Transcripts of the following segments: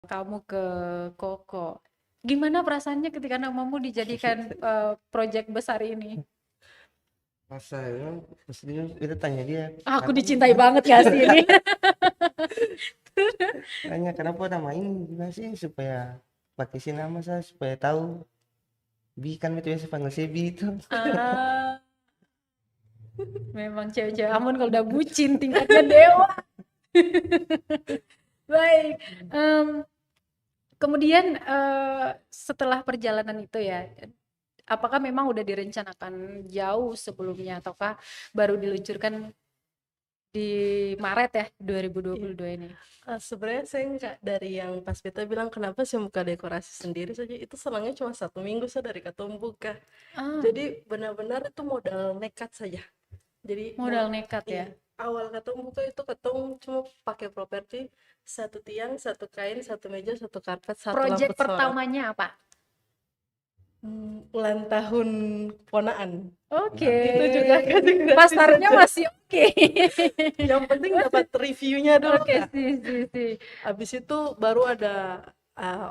kamu ke Koko. Gimana perasaannya ketika namamu dijadikan proyek besar ini? Masa ya, terus dia kita tanya dia, Aku kenapa dicintai banget gak sih ini? tanya kenapa nama ini gimana sih supaya pakai si nama saya supaya tahu Bi kan itu biasa panggil si Bi itu. Ah, memang cewek-cewek Ambon kalau udah bucin tingkatnya dewa. Baik. Kemudian setelah perjalanan itu ya, apakah memang udah direncanakan jauh sebelumnya ataukah baru diluncurkan di Maret ya Iya. 2022 ini? Sebenarnya saya nggak dari yang pas beta bilang kenapa sih buka dekorasi sendiri saja, itu selangnya cuma 1 minggu saya dari ketemu buka. Ah, Jadi benar-benar itu modal nekat saja. Jadi modal nekat ya. iya, awal ketemu buka itu ketemu cuma pakai properti, satu tiang, satu kain, satu meja, satu karpet, satu lampu Project sorot. pertamanya apa? Ulang tahun ponaan. Oke. Itu juga kategori Pasarnya saja. masih oke. Yang penting dapat reviewnya dulu, Oke, Kak. sih. Habis itu baru ada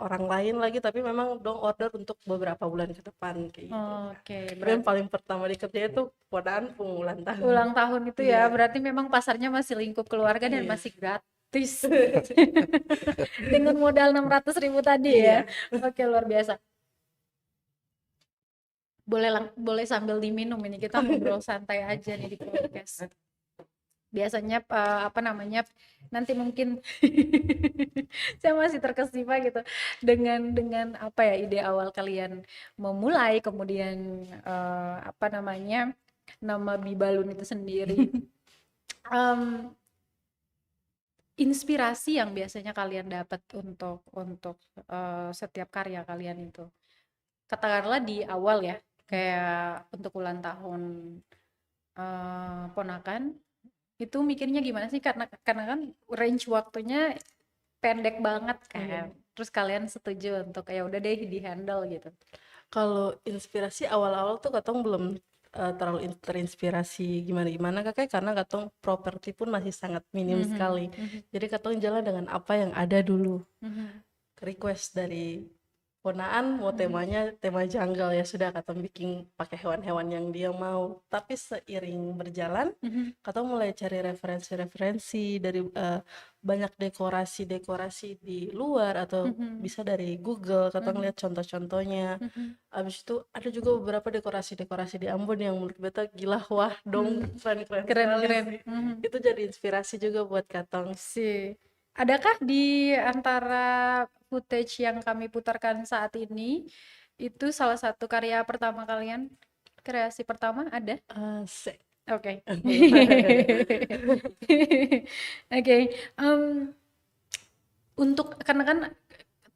orang lain lagi, tapi memang dong order untuk beberapa bulan ke depan kayak gitu. Oke, Tapi yang paling pertama dikerjain itu podaan pengulang tahun. ulang tahun itu ya, Iya, berarti memang pasarnya masih lingkup keluarga dan iya, masih gratis. Dengan modal 600.000 tadi ya. iya. Oke, luar biasa. Boleh sambil diminum ini, kita ngobrol santai aja nih di podcast. Biasanya apa namanya, nanti mungkin saya masih terkesima gitu dengan apa ya, ide awal kalian memulai, kemudian apa namanya, nama Bibalun itu sendiri. Em, Inspirasi yang biasanya kalian dapat untuk setiap karya kalian itu, katakanlah di awal ya, kayak untuk ulang tahun ponakan, itu mikirnya gimana sih, karena kan range waktunya pendek banget kan, Iya. terus kalian setuju untuk ya udah deh di handle gitu. Kalau inspirasi awal-awal tuh katong belum terlalu terinspirasi gimana-gimana kakak, karena katong properti pun masih sangat minim sekali. Jadi katong jalan dengan apa yang ada dulu. Request dari ponaan mau temanya tema jungle, ya sudah katong bikin pakai hewan-hewan yang dia mau. Tapi seiring berjalan katong mulai cari referensi-referensi dari banyak dekorasi-dekorasi di luar atau bisa dari Google, katong lihat contoh-contohnya. Abis itu ada juga beberapa dekorasi-dekorasi di Ambon yang menurut beta gila, wah dong, keren-keren sekali Keren-keren. sih. Itu jadi inspirasi juga buat katong. Sih. Adakah di antara footage yang kami putarkan saat ini itu salah satu karya pertama kalian? Kreasi pertama ada? Eh, se- Oke. Oke. Untuk karena kan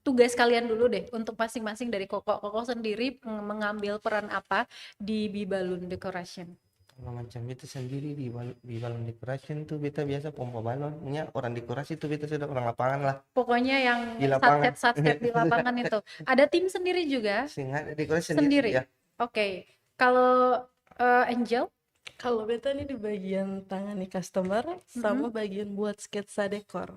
tugas kalian dulu deh untuk masing-masing dari Koko sendiri mengambil peran apa di Bibalun Decoration? Kalau macam beta sendiri di balon decoration tuh beta biasa pompa balon, punya orang dekorasi tuh beta sudah orang lapangan lah Pokoknya yang di lapangan. satset di lapangan itu. Ada tim sendiri juga? Sehingga dekorasi sendiri Sendiri? ya. Oke. Kalau Angel? Kalau beta ini di bagian tangani customer sama bagian buat sketsa dekor.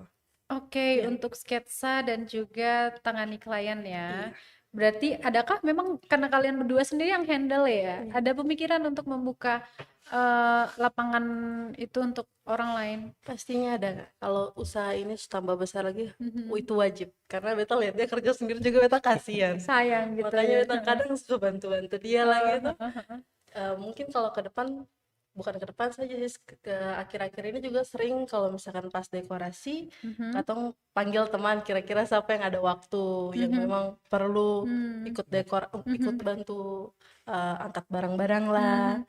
Oke, Iya. untuk sketsa dan juga tangani klien ya. Iya. Berarti adakah memang karena kalian berdua sendiri yang handle ya? Ada pemikiran untuk membuka lapangan itu untuk orang lain? Pastinya ada, Kak. Kalau usaha ini tambah besar lagi, itu wajib. Karena beta lihat dia kerja sendiri juga beta kasihan. Sayang gitu Makanya ya. beta kadang suka bantu-bantu dia lagi itu. Mungkin kalau ke depan, bukan ke depan saja sih, ke akhir-akhir ini juga sering kalau misalkan pas dekorasi katong panggil teman, kira-kira siapa yang ada waktu yang memang perlu ikut dekor, ikut bantu angkat barang-barang lah,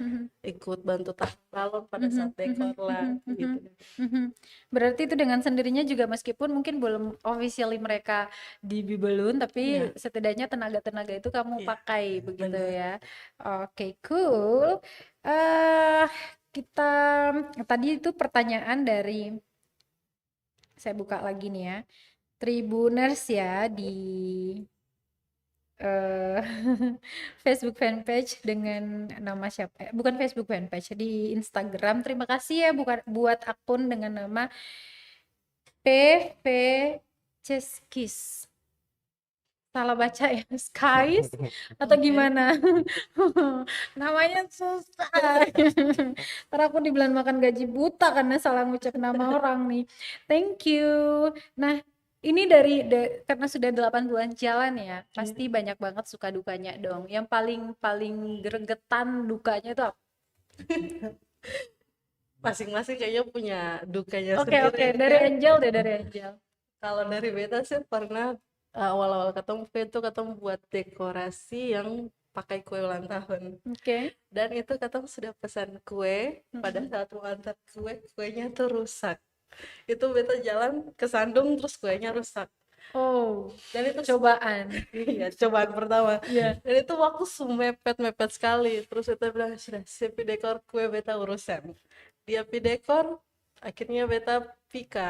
ikut bantu taruh balon pada saat dekor lah gitu. Berarti itu dengan sendirinya juga, meskipun mungkin belum officially mereka di Bibelun, tapi Iya, setidaknya tenaga-tenaga itu kamu iya, pakai begitu benar. ya. Oke, cool. eh kita tadi itu pertanyaan dari, saya buka lagi nih ya, Tribuners ya di eh Facebook fanpage dengan nama siapa? Bukan Facebook fanpage, di Instagram. Terima kasih ya buat akun dengan nama PV Ceskis. Salah baca ya, Skies atau gimana? Namanya susah. Ntar aku dibilang makan gaji buta karena salah ngucap nama orang nih. Thank you. Nah, ini karena sudah 8 bulan jalan ya, pasti banyak banget suka dukanya dong. Yang paling paling gregetan dukanya itu apa? Masing-masing kayaknya punya dukanya Oke, sendiri oke, nih dari ya. Angel deh, dari Angel. Kalau dari beta sih pernah awal-awal ketemu itu ketemu buat dekorasi yang pakai kue ulang tahun. Oke. Dan itu katong sudah pesan kue, pada saat mau antar kue, kuenya tuh rusak. Itu beta jalan ke Sandung terus kuenya rusak. Oh, Dan itu cobaan. iya, cobaan pertama. Iya. Dan itu waktu mepet sekali. Terus beta bilang, sudah siap dekor kue beta urusan. Dia pi dekor, akhirnya beta pi ke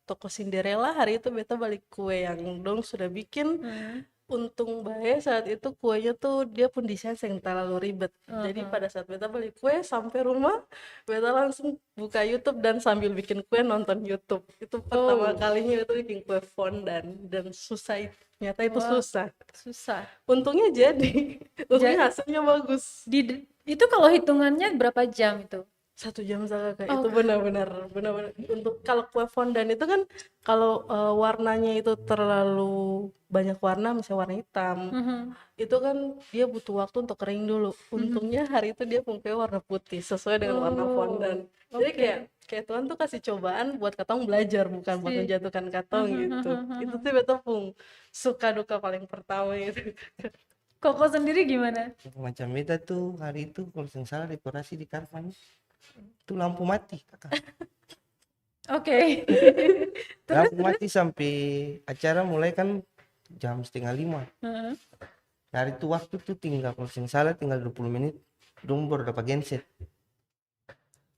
toko Cinderella. Hari itu beta balik kue yang dong sudah bikin. Untung baik saat itu kuenya tuh dia pun desain yang terlalu ribet. Jadi pada saat beta beli kue sampai rumah, beta langsung buka YouTube dan sambil bikin kue nonton YouTube. Itu pertama kalinya beta bikin kue fondant dan susah. Nyata itu Wah, susah. susah. Untungnya jadi, untungnya hasilnya bagus. Itu kalau hitungannya berapa jam itu? 1 jam saja kak. Oh, Itu benar-benar untuk kalau kue fondant itu kan kalau warnanya itu terlalu banyak warna, misalnya warna hitam, itu kan dia butuh waktu untuk kering dulu. Untungnya hari itu dia punya warna putih sesuai dengan warna fondant. Jadi kayak Tuhan tuh kasih cobaan buat katong belajar, bukan buat menjatuhkan katong gitu. Itu sih betul pun suka duka paling pertama itu. Koko sendiri gimana? Macam beta tuh hari itu kalau nggak salah dekorasi di Karvan itu lampu mati kakak. Oke. Lampu mati sampai acara mulai kan jam 4:30. Heeh. Hari itu waktu tuh tinggal kalau nggak salah tinggal 20 menit dong baru dapat genset.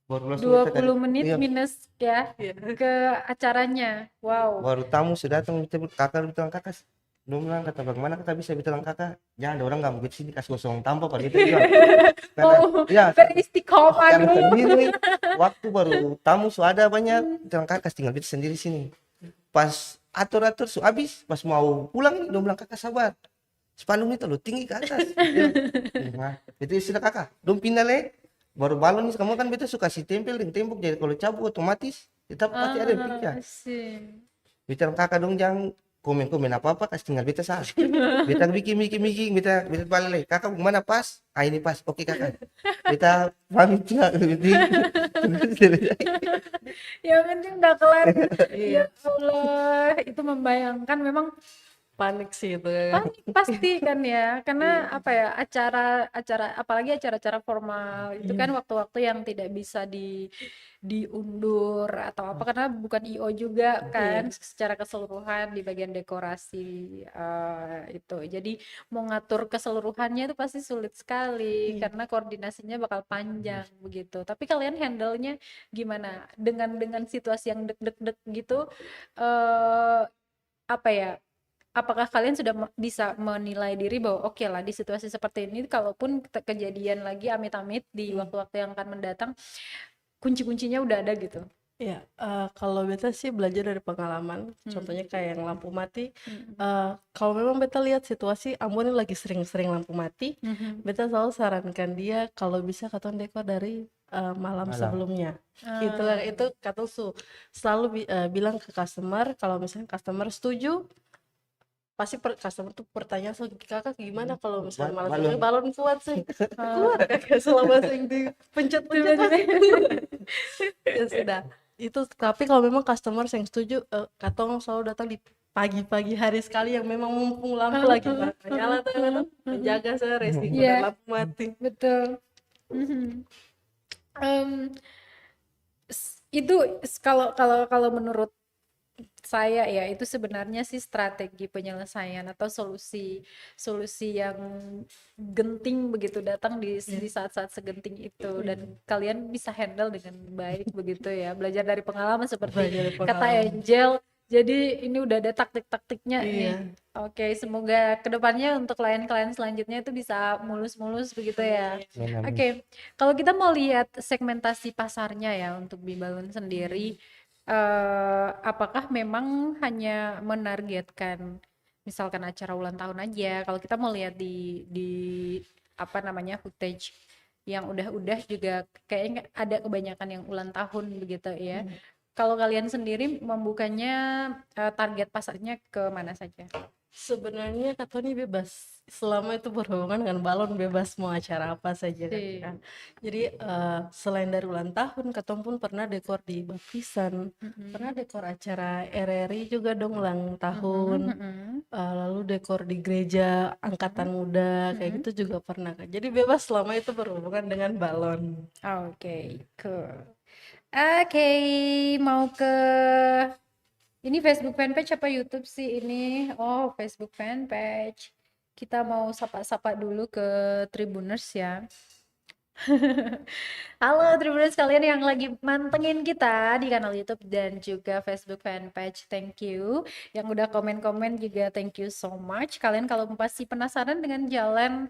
Baru langsung kita 20 menit iya, minus ya ke acaranya. Wow. baru tamu sudah datang kakak bilang kakak dong bilang kata bagaimana kakak bisa bilang kakak jangan ada orang nggak mau sini kasih kosong tanpa pada itu juga karena ya Beristiqomah karena dulu. sendiri waktu baru tamu su ada banyak bilang kakak tinggal beta sendiri sini pas atur su habis pas mau pulang nih dong bilang kakak sabar spanduk itu lo tinggi ke atas nah, itu sudah kakak dong pindah le baru balon nih kamu kan beta suka si tempel dengan tembok jadi kalau cabut otomatis tetap pasti ada yang pecah bicara kakak dong jangan komen apa kasih tinggal beta salah beta bikin beta balik lagi kakak mana pas ini pas oke kakak beta pamit ya Ya penting udah kelar. Ya Allah, itu membayangkan memang Panik sih itu ya. panik pasti kan ya, karena apa ya, acara apalagi acara-acara formal itu kan waktu-waktu yang tidak bisa diundur atau apa karena bukan IO juga kan secara keseluruhan di bagian dekorasi itu. Jadi mau ngatur keseluruhannya itu pasti sulit sekali karena koordinasinya bakal panjang begitu. Tapi kalian handle-nya gimana? Dengan situasi yang deg-deg gitu apa ya? Apakah kalian sudah bisa menilai diri bahwa oke lah di situasi seperti ini kalaupun kejadian lagi amit-amit di waktu-waktu yang akan mendatang kunci-kuncinya udah ada gitu. Ya, kalau beta sih belajar dari pengalaman. Contohnya kayak yang lampu mati. Kalau memang beta lihat situasi Ambon ini lagi sering-sering lampu mati, beta selalu sarankan dia kalau bisa katong dekor dari malam sebelumnya. Itu katong selalu bilang ke customer kalau misalnya customer setuju, pasti customer tuh bertanya so kakak gimana kalau misalnya malam sebelumnya balon kuat sih kuat kakak selama sing dipencet-pencet pasti kuat. Ya sudah itu, tapi kalau memang customer yang setuju katong selalu datang di pagi-pagi hari sekali yang memang mumpung lampu lagi nyala tuh menjaga saya resiko dan lampu mati. Betul. Itu kalau menurut saya ya itu sebenarnya sih strategi penyelesaian atau solusi yang genting begitu datang di saat-saat segenting itu dan kalian bisa handle dengan baik begitu ya, belajar dari pengalaman seperti kata Angel. Jadi ini udah ada taktik-taktiknya nih. Oke, semoga kedepannya untuk klien-klien selanjutnya itu bisa mulus-mulus begitu ya. Oke, kalau kita mau lihat segmentasi pasarnya ya untuk Bibalun sendiri, apakah memang hanya menargetkan misalkan acara ulang tahun aja? Kalau kita mau lihat di apa namanya footage yang udah juga kayaknya ada kebanyakan yang ulang tahun begitu ya. Kalau kalian sendiri membukanya target pasarnya ke mana saja? Sebenarnya Kak Tony bebas, selama itu berhubungan dengan balon bebas mau acara apa saja Kak. Si. Jadi selain dari ulang tahun, Kak Tom pun pernah dekor di baptisan, pernah dekor acara RRI juga dong ulang tahun, lalu dekor di gereja angkatan muda kayak gitu juga pernah Kak. Jadi bebas selama itu berhubungan dengan balon. Oke, cool. Oke, mau ke ini Facebook fanpage apa YouTube sih ini? Oh, Facebook fanpage. Kita mau sapa-sapa dulu ke Tribuners ya. Halo Tribuners kalian yang lagi mantengin kita di kanal YouTube dan juga Facebook fanpage. Thank you. Yang udah komen-komen juga thank you so much. Kalian kalau masih penasaran dengan jalan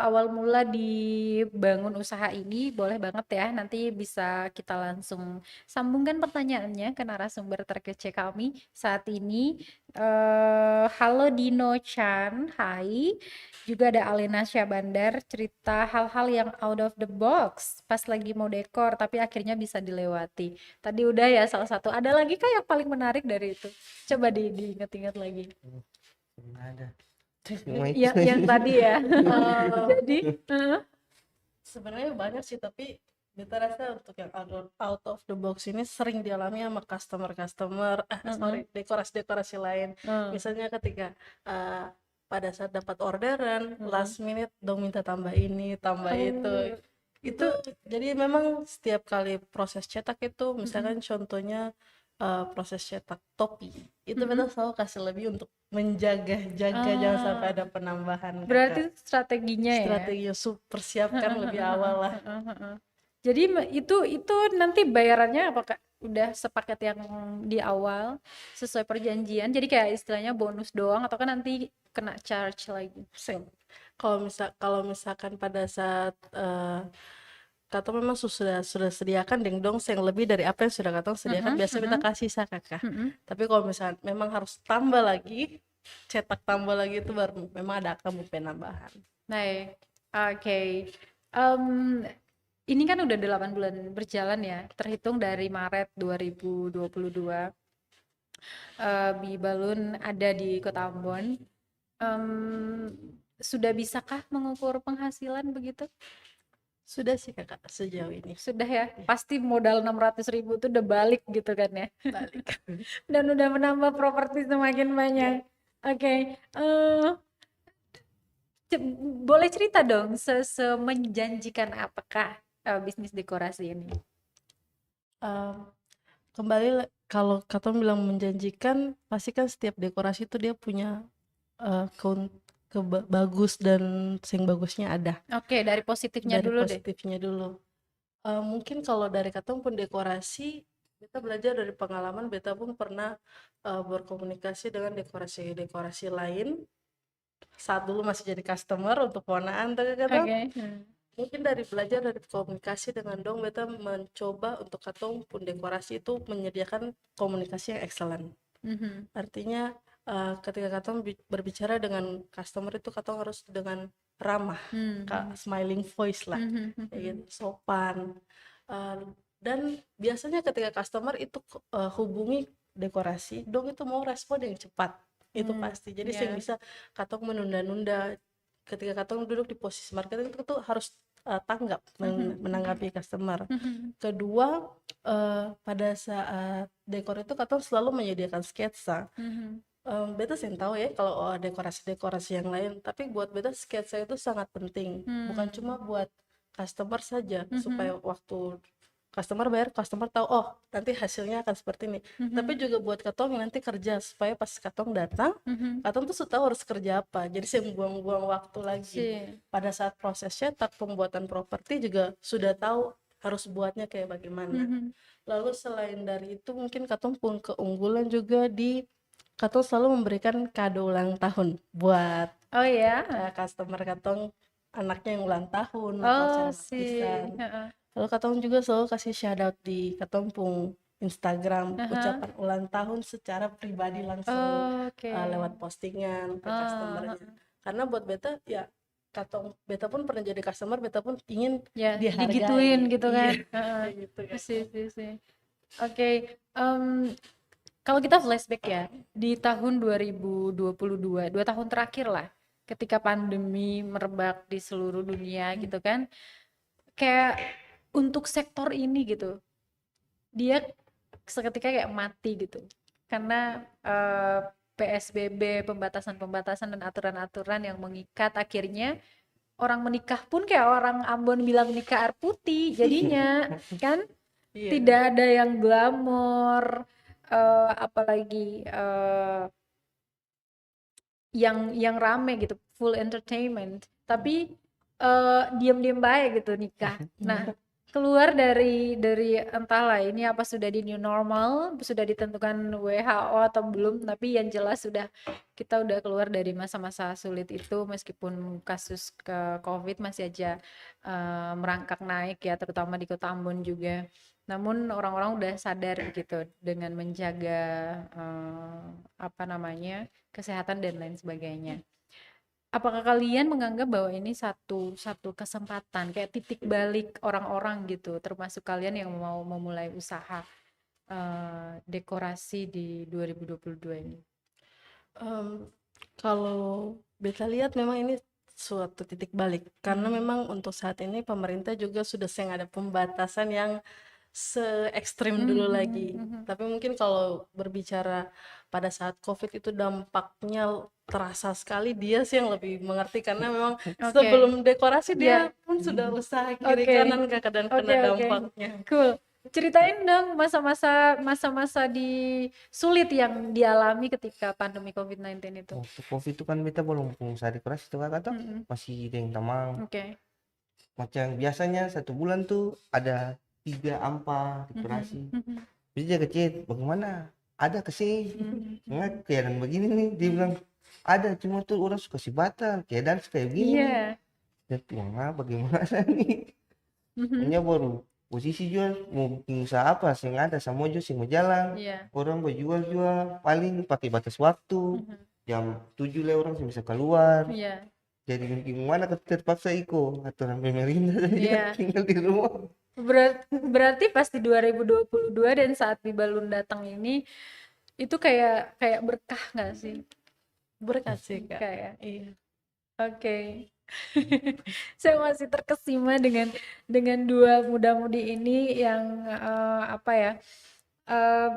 awal mula dibangun usaha ini, boleh banget ya. Nanti bisa kita langsung sambungkan pertanyaannya ke narasumber terkece kami saat ini. Halo Dino Chan, hai. Juga ada Alena Syabandar cerita hal-hal yang out of the box pas lagi mau dekor tapi akhirnya bisa dilewati. Tadi udah ya salah satu. Ada lagi kah yang paling menarik dari itu? Coba diingat-ingat lagi. Ada. Ya, yang tadi ya. Jadi, Sebenarnya banyak sih, tapi kita rasa untuk yang out of the box ini sering dialami sama customer dekorasi lain. Misalnya ketika pada saat dapat orderan last minute dong minta tambah ini tambah itu jadi memang setiap kali proses cetak itu misalkan contohnya proses cetak topi itu kita selalu kasih lebih untuk menjaga-jaga jangan sampai ada penambahan. berarti strateginya ya. Strategi persiapkan lebih awal lah. Jadi itu nanti bayarannya apakah udah sepaket yang di awal sesuai perjanjian? Jadi kayak istilahnya bonus doang atau kan nanti kena charge lagi? Kalau misalkan pada saat Kato memang sudah sediakan dong yang lebih dari apa yang sudah Kato sediakan biasanya kita kasih kakak. Tapi kalau misalkan memang harus tambah lagi cetak tambah lagi itu baru memang ada kamu penambahan. Baik, oke. Ini kan udah 8 bulan berjalan ya, terhitung dari Maret 2022. Bibalun ada di Kota Ambon. Sudah bisakah mengukur penghasilan begitu? Sudah sih kakak sejauh ini. Sudah ya, pasti modal 600.000 itu udah balik gitu kan ya. Balik. Dan udah menambah properti semakin banyak. Oke, boleh cerita dong semenjanjikan apakah bisnis dekorasi ini? Kembali kalau Kato bilang menjanjikan, pasti kan setiap dekorasi itu dia punya bagus dan yang bagusnya ada. Oke, dari positifnya dulu deh. Mungkin kalau dari Kato pun dekorasi, beta belajar dari pengalaman, beta pun pernah berkomunikasi dengan dekorasi-dekorasi lain saat dulu masih jadi customer untuk ponaan Kato. Mungkin dari belajar dari komunikasi dengan dong beta mencoba untuk katong pun dekorasi itu menyediakan komunikasi yang excellent. Artinya ketika katong berbicara dengan customer itu katong harus dengan ramah, smiling voice lah, gitu, sopan. Dan biasanya ketika customer itu hubungi dekorasi, dong itu mau respon yang cepat, itu pasti. Jadi saya bisa katong menunda-nunda. Ketika katong duduk di posisi marketing itu harus tanggap menanggapi customer. Kedua, pada saat dekor itu katong selalu menyediakan sketsa. Beta sih tahu ya kalau dekorasi-dekorasi yang lain, tapi buat beta sketsa itu sangat penting, bukan cuma buat customer saja supaya waktu customer bayar, customer tahu oh nanti hasilnya akan seperti ini. Tapi juga buat katong yang nanti kerja supaya pas katong datang, katong tuh sudah tahu harus kerja apa. Jadi saya buang-buang waktu lagi. Pada saat proses cetak pembuatan properti juga sudah tahu harus buatnya kayak bagaimana. Lalu selain dari itu mungkin katong pun keunggulan juga di katong selalu memberikan kado ulang tahun buat customer katong anaknya yang ulang tahun atau acara baptisan. Lalu katong juga selalu kasih shout out di katong pun Instagram Aha. ucapan ulang tahun secara pribadi langsung Oke. lewat postingan ke customernya. Karena buat beta ya beta pun pernah jadi customer, beta pun ingin Ya, dihargai. digituin gitu kan. Iya, Heeh. kayak gitu kan. Sih. Oke, kalau kita flashback ya, di tahun 2022, 2 tahun terakhir lah, ketika pandemi merebak di seluruh dunia gitu kan, kayak untuk sektor ini gitu, dia seketika kayak mati gitu. Karena PSBB, pembatasan-pembatasan dan aturan-aturan yang mengikat, akhirnya orang menikah pun kayak orang Ambon bilang nikah air putih jadinya kan. Iya. Tidak ada yang glamor, apalagi yang rame gitu, full entertainment. Tapi diam-diam baik gitu nikah. Nah, keluar dari entahlah ini apa sudah di new normal, sudah ditentukan WHO atau belum, tapi yang jelas kita udah keluar dari masa-masa sulit itu, meskipun kasus COVID masih aja merangkak naik ya, terutama di Kota Ambon juga. Namun orang-orang udah sadar gitu dengan menjaga apa namanya kesehatan dan lain sebagainya. Apakah kalian menganggap bahwa ini satu kesempatan kayak titik balik orang-orang gitu, termasuk kalian yang mau memulai usaha dekorasi di 2022 ini? Kalau beta lihat memang ini suatu titik balik, karena memang untuk saat ini pemerintah juga sudah sering ada pembatasan yang se-ekstrim dulu lagi. Tapi mungkin kalau berbicara pada saat COVID itu dampaknya terasa sekali, dia sih yang lebih mengerti, karena memang sebelum dekorasi dia pun sudah usaha kiri kanan dan kena dampaknya. Cool. Ceritain dong masa-masa di sulit yang dialami ketika pandemi COVID-19 itu. Waktu COVID itu kan beta belum pengusaha dekorasi tuh kakak tuh, masih ada yang tamang. Macam biasanya 1 bulan tuh ada 3 ampa dekorasi. Jadi dia kecil, bagaimana? Ada kesini, enggak keadaan begini nih, dia bilang ada, cuma tuh orang suka si batal, keadaan kayak begini. Dan tuh bagaimana nih? Hanya baru posisi jual mau bikin usaha apa, sing ada sama jual sing mau jalan. Orang jual paling pakai batas waktu. Jam 7 lah orang bisa keluar. Jadi gimana terpaksa ikut aturan pemerintah, jadi tinggal di rumah. Berarti pas di 2022 dan saat di Balun datang ini itu kayak berkah nggak sih? Berkah sih Kak. Kayak iya. Oke. Saya masih terkesima dengan dua muda-mudi ini yang apa ya,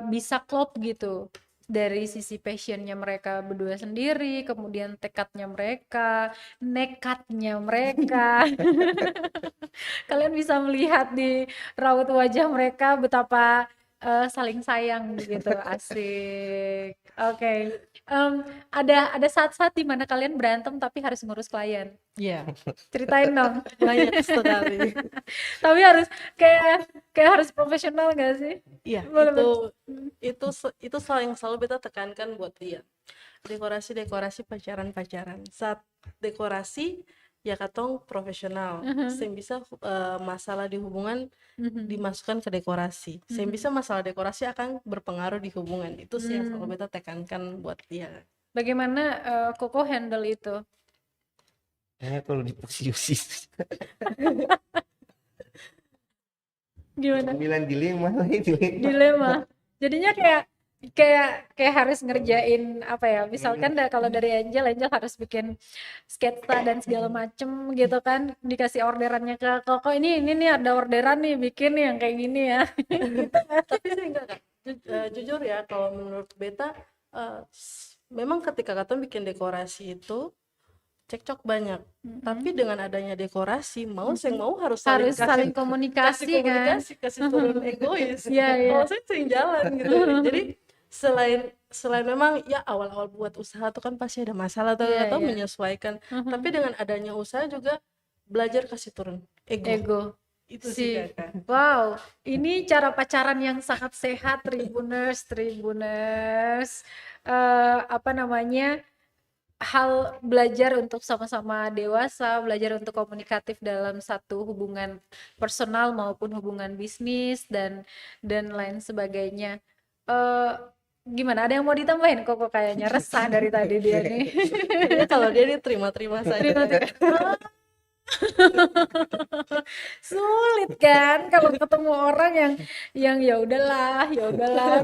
bisa klop gitu dari sisi passionnya mereka berdua sendiri, kemudian tekadnya mereka, nekatnya mereka. Kalian bisa melihat di raut wajah mereka betapa saling sayang gitu. Asik. Oke. Ada saat-saat di mana kalian berantem tapi harus ngurus klien. Iya. Ceritain dong. Banyak sekali. Tapi harus kayak harus profesional gak sih? Iya, itu yang selalu beta tekankan buat dia. Dekorasi pacaran. Saat dekorasi ya katong profesional. Sem bisa masalah di hubungan dimasukkan ke dekorasi. Sem bisa masalah dekorasi akan berpengaruh di hubungan. Itu sih yang selalu beta tekankan buat dia. Bagaimana Koko handle itu? Kayaknya kalau di posisi Gimana? bilang Dilema. Jadinya kayak harus ngerjain apa ya? Misalkan kalau dari Angel harus bikin sketsa dan segala macem gitu kan, dikasih orderannya ke Koko, ini nih ada orderan nih, bikin nih yang kayak gini ya. Tapi sih enggak Kak. Jujur ya, kalau menurut beta memang ketika katong bikin dekorasi itu cekcok banyak, tapi dengan adanya dekorasi mau harus saling komunikasi kan, kasih turun egois. Iya. Kalau saya sering jalan gitu. Jadi selain memang ya awal-awal buat usaha tuh kan pasti ada masalah atau menyesuaikan, tapi dengan adanya usaha juga belajar kasih turun ego. Itu sih Kakak. Wow, ini cara pacaran yang sangat sehat, Tribuners. Apa namanya, hal belajar untuk sama-sama dewasa, belajar untuk komunikatif dalam satu hubungan personal maupun hubungan bisnis dan lain sebagainya. Eh gimana? Ada yang mau ditambahin? Kok kayaknya resah dari tadi dia nih. Kayaknya kalau dia terima-terima saja. Terima. Sulit kan kalau ketemu orang yang ya udahlah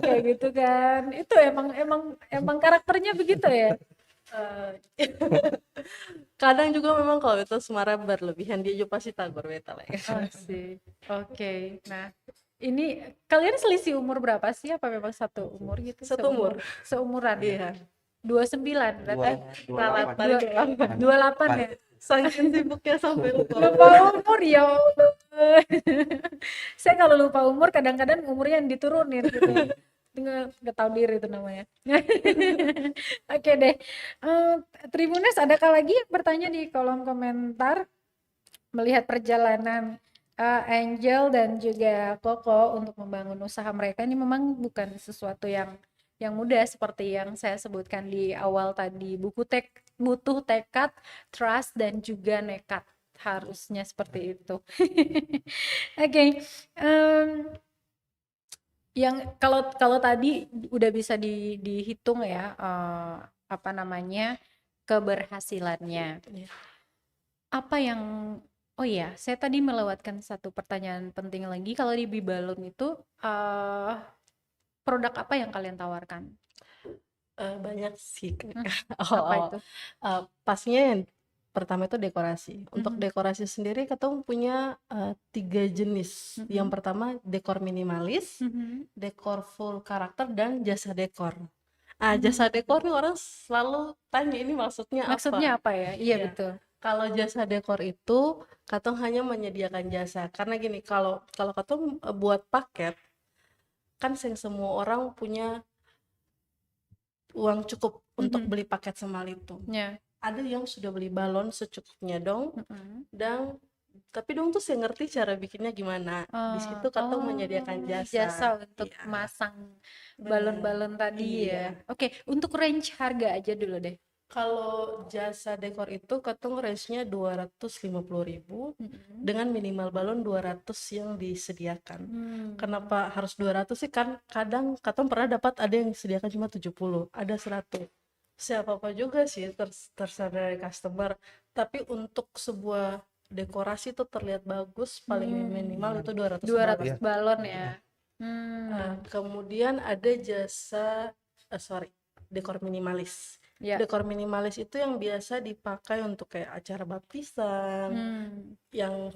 kayak gitu kan. Itu emang karakternya begitu ya. Eh, Kadang juga memang kalau itu semara berlebihan dia juga pasti tak berbeda lah ya. Oh sih. Oke. Nah, ini kalian selisih umur berapa sih? Apa memang satu umur gitu? Satu umur. Seumuran. Iya. 29 berarti. Dua delapan. 28 ya. Saking sibuknya sampai lupa. Lupa umur ya Allah. Saya kalau lupa umur kadang-kadang umurnya yang diturunin gitu. Nggak tahu diri itu namanya. Oke deh. Tribunes, adakah lagi yang bertanya di kolom komentar melihat perjalanan Angel dan juga Koko untuk membangun usaha mereka ini memang bukan sesuatu yang mudah seperti yang saya sebutkan di awal tadi. Butuh tekad, trust dan juga nekat. Harusnya seperti itu. Oke. Yang kalau tadi udah bisa dihitung ya apa namanya keberhasilannya. Iya. Apa yang oh iya, saya tadi melewatkan satu pertanyaan penting lagi. Kalau di Bibalon itu produk apa yang kalian tawarkan? Banyak sih Kak. Apa Awal-awal. itu? Pastinya yang pertama itu dekorasi. Untuk dekorasi sendiri ketemu punya 3 jenis. Yang pertama dekor minimalis, dekor full karakter dan jasa dekor. Jasa dekor nih orang selalu tanya ini maksudnya apa? Maksudnya apa ya? Iya Iya. betul. Kalau jasa dekor itu katong hanya menyediakan jasa. Karena gini, kalau katong buat paket kan semua orang punya uang cukup untuk beli paket semal itu. Ya. Ada yang sudah beli balon secukupnya dong, dan tapi dong tuh saya ngerti cara bikinnya gimana. Di situ katong menyediakan jasa. Jasa untuk Iya, masang benar. balon-balon tadi ya. Iya. Oke, untuk range harga aja dulu deh. Kalau jasa dekor itu katong range-nya 250.000 dengan minimal balon 200 yang disediakan. Kenapa harus 200 sih? Kan kadang katong pernah dapat ada yang disediakan cuma 70, ada 100. Siapa apa juga sih terserah dari customer. Tapi untuk sebuah dekorasi itu terlihat bagus, paling minimal itu 200 balon. 200 balon ya. Kemudian ada jasa dekor minimalis. Ya. Dekor minimalis itu yang biasa dipakai untuk kayak acara baptisan, yang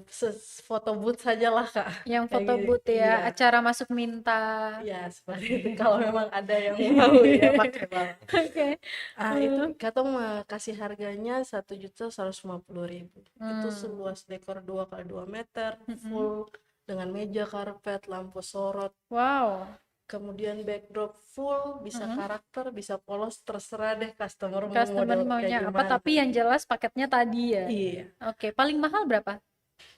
foto booth saja lah Kak. Yang Kayak foto gitu. booth ya, Iya. acara masuk minta. Ya seperti itu. Kalau memang ada yang mau ya pakai banget. Oke. Itu katong kasih harganya 1.150.000. Itu seluas dekor 2x2 meter, full dengan meja karpet, lampu sorot. Wow. Kemudian backdrop full, bisa karakter, bisa polos, terserah deh customer mau Customer model maunya kayak apa, gimana. tapi yang jelas paketnya tadi ya. Iya. Oke, paling mahal berapa?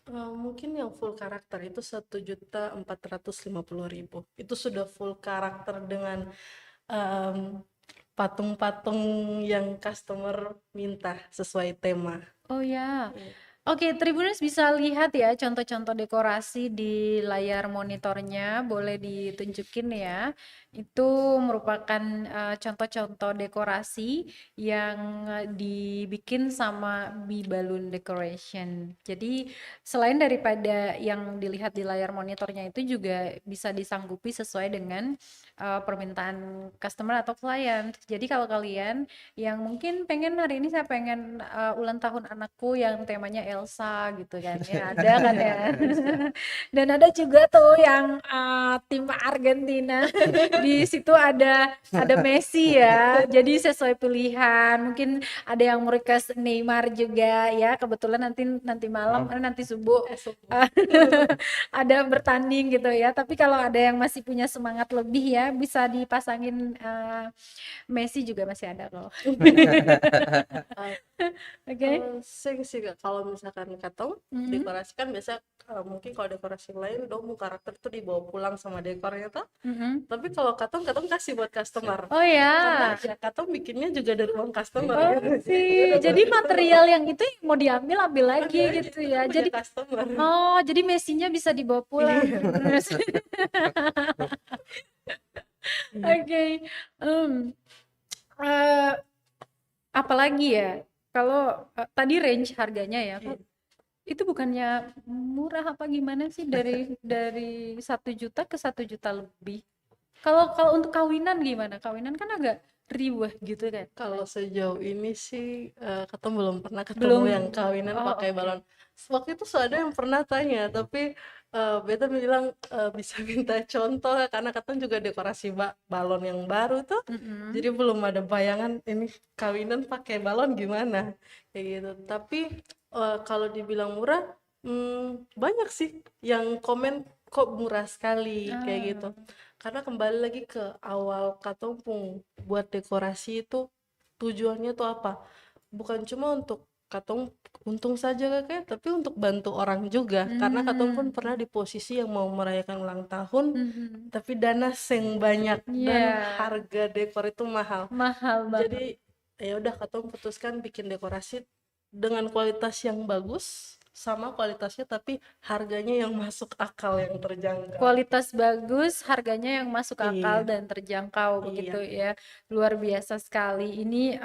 Mungkin yang full karakter itu 1.450.000. Itu sudah full karakter dengan patung-patung yang customer minta sesuai tema. Oh ya. Oke, Tribuners bisa lihat ya contoh-contoh dekorasi di layar monitornya, boleh ditunjukin ya. Itu merupakan contoh-contoh dekorasi yang dibikin sama Bibalun Decoration. Jadi selain daripada yang dilihat di layar monitornya itu juga bisa disanggupi sesuai dengan permintaan customer atau klien. Jadi kalau kalian yang mungkin pengen hari ini saya pengen ulang tahun anakku yang temanya Elsa gitu kan ya, ada kan ya. Dan ada juga tuh yang tim Argentina. Di situ ada Messi ya. Jadi sesuai pilihan. Mungkin ada yang mau request Neymar juga ya. Kebetulan nanti malam nanti subuh ada bertanding gitu ya. Tapi kalau ada yang masih punya semangat lebih ya, bisa dipasangin Messi juga masih ada loh. Oke. Sing sih Kak, kalau misalkan katong Mhm. dekorasi kan biasa mungkin kalau dekorasi lain dong karakter tuh dibawa pulang sama dekornya tuh. Mhm. Tapi kalau katong kasih buat customer. Oh Karena ya. ya katong bikinnya juga dari uang customer Oh ya. Ya sih. udah Jadi berarti tuh material yang itu yang mau diambil ambil lagi ambil aja gitu itu ya. kan punya Jadi customer. oh, jadi Messi-nya bisa dibawa pulang. Iya. Terus oke. Mmm, eee, apalagi ya? Kalau tadi range harganya ya, Iya. itu bukannya murah apa gimana sih dari 1 juta ke 1 juta lebih? Kalau kalau untuk kawinan gimana? Kawinan kan agak riweh gitu kan? Kalau sejauh ini sih katong belum pernah ketemu Belum. yang kawinan Oh, pakai oke. balon. Waktu itu ada yang pernah tanya, tapi beta bilang bisa minta contoh ya, karena katong juga dekorasi balon yang baru tuh. Mm-mm. Jadi belum ada bayangan ini kawinan pakai balon gimana kayak gitu. Tapi kalau dibilang murah, banyak sih yang komen kok murah sekali kayak gitu. Ah. Karena kembali lagi ke awal katong pung buat dekorasi itu tujuannya tuh apa? Bukan cuma untuk katong untung saja kakek, tapi untuk bantu orang juga. Karena katong pun Hmm. pernah di posisi yang mau merayakan ulang tahun, Mhm. tapi dana seng banyak dan Iya, harga dekor itu mahal. mahal banget. Jadi ya udah katong putuskan bikin dekorasi dengan kualitas yang bagus sama kualitasnya tapi harganya yang masuk akal yang terjangkau. Kualitas bagus, harganya yang masuk akal Iya, dan terjangkau begitu iya. ya. Luar biasa sekali. Ini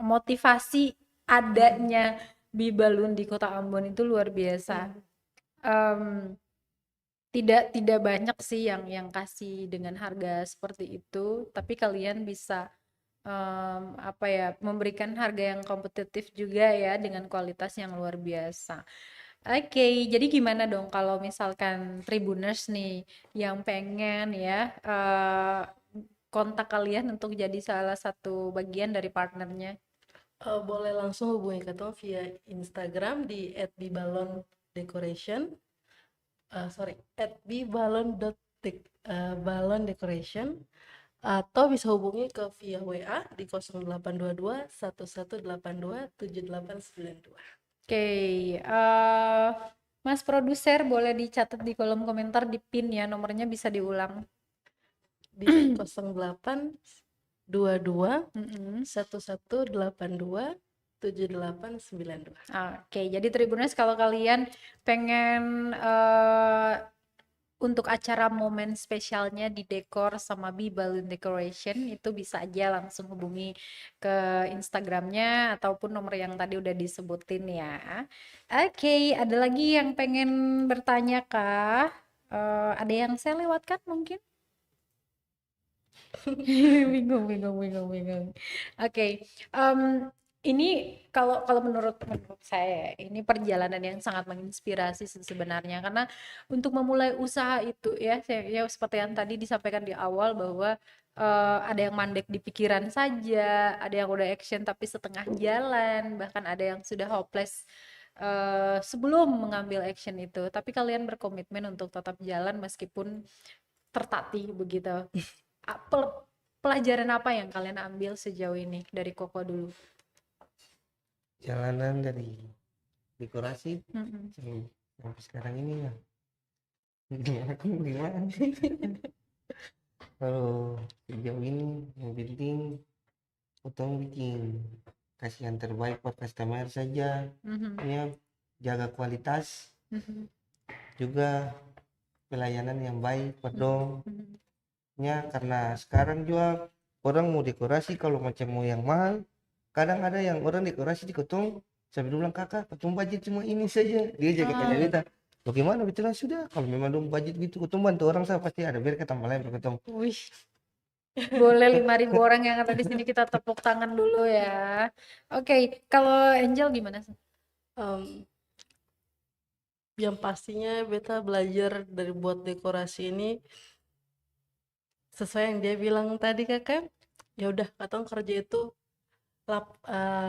motivasi Mm, adanya Bibalun di Kota Ambon itu luar biasa. mm. Em, tidak banyak sih yang kasih dengan harga seperti itu, tapi kalian bisa apa ya, memberikan harga yang kompetitif juga ya dengan kualitas yang luar biasa. Oke, jadi gimana dong kalau misalkan Tribuners nih yang pengen ya kontak kalian untuk jadi salah satu bagian dari partnernya? Boleh langsung hubungi katong via Instagram di @bibalondecoration. Sorry, @bibalon.balondecoration, atau bisa hubungi ke via WA di 0822 1182 7892. Oke, Mas produser boleh dicatat di kolom komentar di pin ya, nomornya bisa diulang. Di 0822 Mm-mm. 1182 7892. Oke, jadi Tribuners kalau kalian pengen untuk acara momen spesialnya di dekor sama Bee Balloon Decoration itu bisa aja langsung hubungi ke Instagramnya ataupun nomor yang tadi udah disebutin ya. Oke, ada lagi yang pengen bertanya kah? Ada yang saya lewatkan mungkin? Bingung. Oke, ini kalau kalau menurut saya ini perjalanan yang sangat menginspirasi sebenarnya karena untuk memulai usaha itu ya, ya seperti yang tadi disampaikan di awal bahwa ada yang mandek di pikiran saja, ada yang udah action tapi setengah jalan, bahkan ada yang sudah hopeless sebelum mengambil action itu. Tapi kalian berkomitmen untuk tetap jalan meskipun tertatih begitu. Pelajaran apa yang kalian ambil sejauh ini dari Koko dulu? Jalanan dari dekorasi Mm-mm. sampai sekarang ini ya. Aku gimana? Kalau sejauh ini yang penting utang bikin kasih yang terbaik buat customer saja. Mhm. Ya, jaga kualitas Mhm. juga pelayanan yang baik buat dong. Mhm. Ya, karena sekarang juga orang mau dekorasi kalau macam mau yang mahal, kadang ada yang orang dekorasi di kotong sampai bilang kakak kotong budget cuma ini saja, dia jaga tanya Ah, beta bagaimana betul sudah kalau memang dong budget gitu kotong bantu orang saya pasti ada biar tambah lain kotong. wih, boleh 5.000 orang yang ada di sini kita tepuk tangan dulu ya. Oke, kalau Angel gimana sih? Em, yang pastinya beta belajar dari buat dekorasi ini sesuai yang dia bilang tadi kakak, ya udah katong kerja itu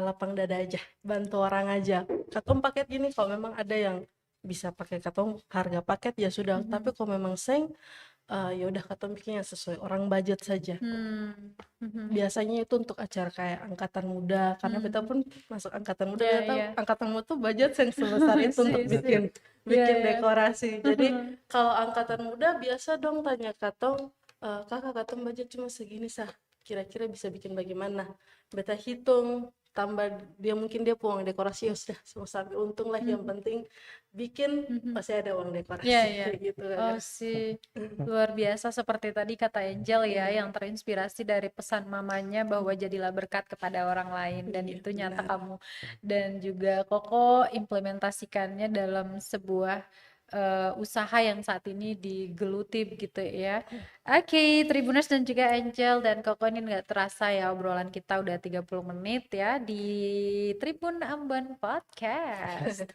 lapang dada aja, bantu orang aja. Katong paket gini kalau memang ada yang bisa pakai katong harga paket ya sudah, tapi kalau memang seng ya udah katong bikin yang sesuai orang budget saja. Biasanya itu untuk acara kayak angkatan muda, karena beta pun masuk angkatan muda, Iya, beta tahu iya. angkatan muda tuh budget yang sebesar itu untuk Sih, bikin Iya, iya. dekorasi. Jadi kalau angkatan muda biasa dong tanya katong, kakak katong budget cuma segini sah, kira-kira bisa bikin bagaimana? Beta hitung tambah mungkin dia uang dekorasi, ya sudah sama sampai untung lah, yang penting bikin pasti ada uang dekorasi. Iya, iya. gitu Oh kan. sih, luar biasa seperti tadi kata Angel ya, yang terinspirasi dari pesan mamanya bahwa jadilah berkat kepada orang lain, dan Iya, itu nyata benar. kamu dan juga Koko implementasikannya dalam sebuah usaha yang saat ini digeluti begitu ya. Oke, Tribuners dan juga Angel dan Koko, ini nggak terasa ya obrolan kita udah 30 menit ya di Tribun Ambon Podcast.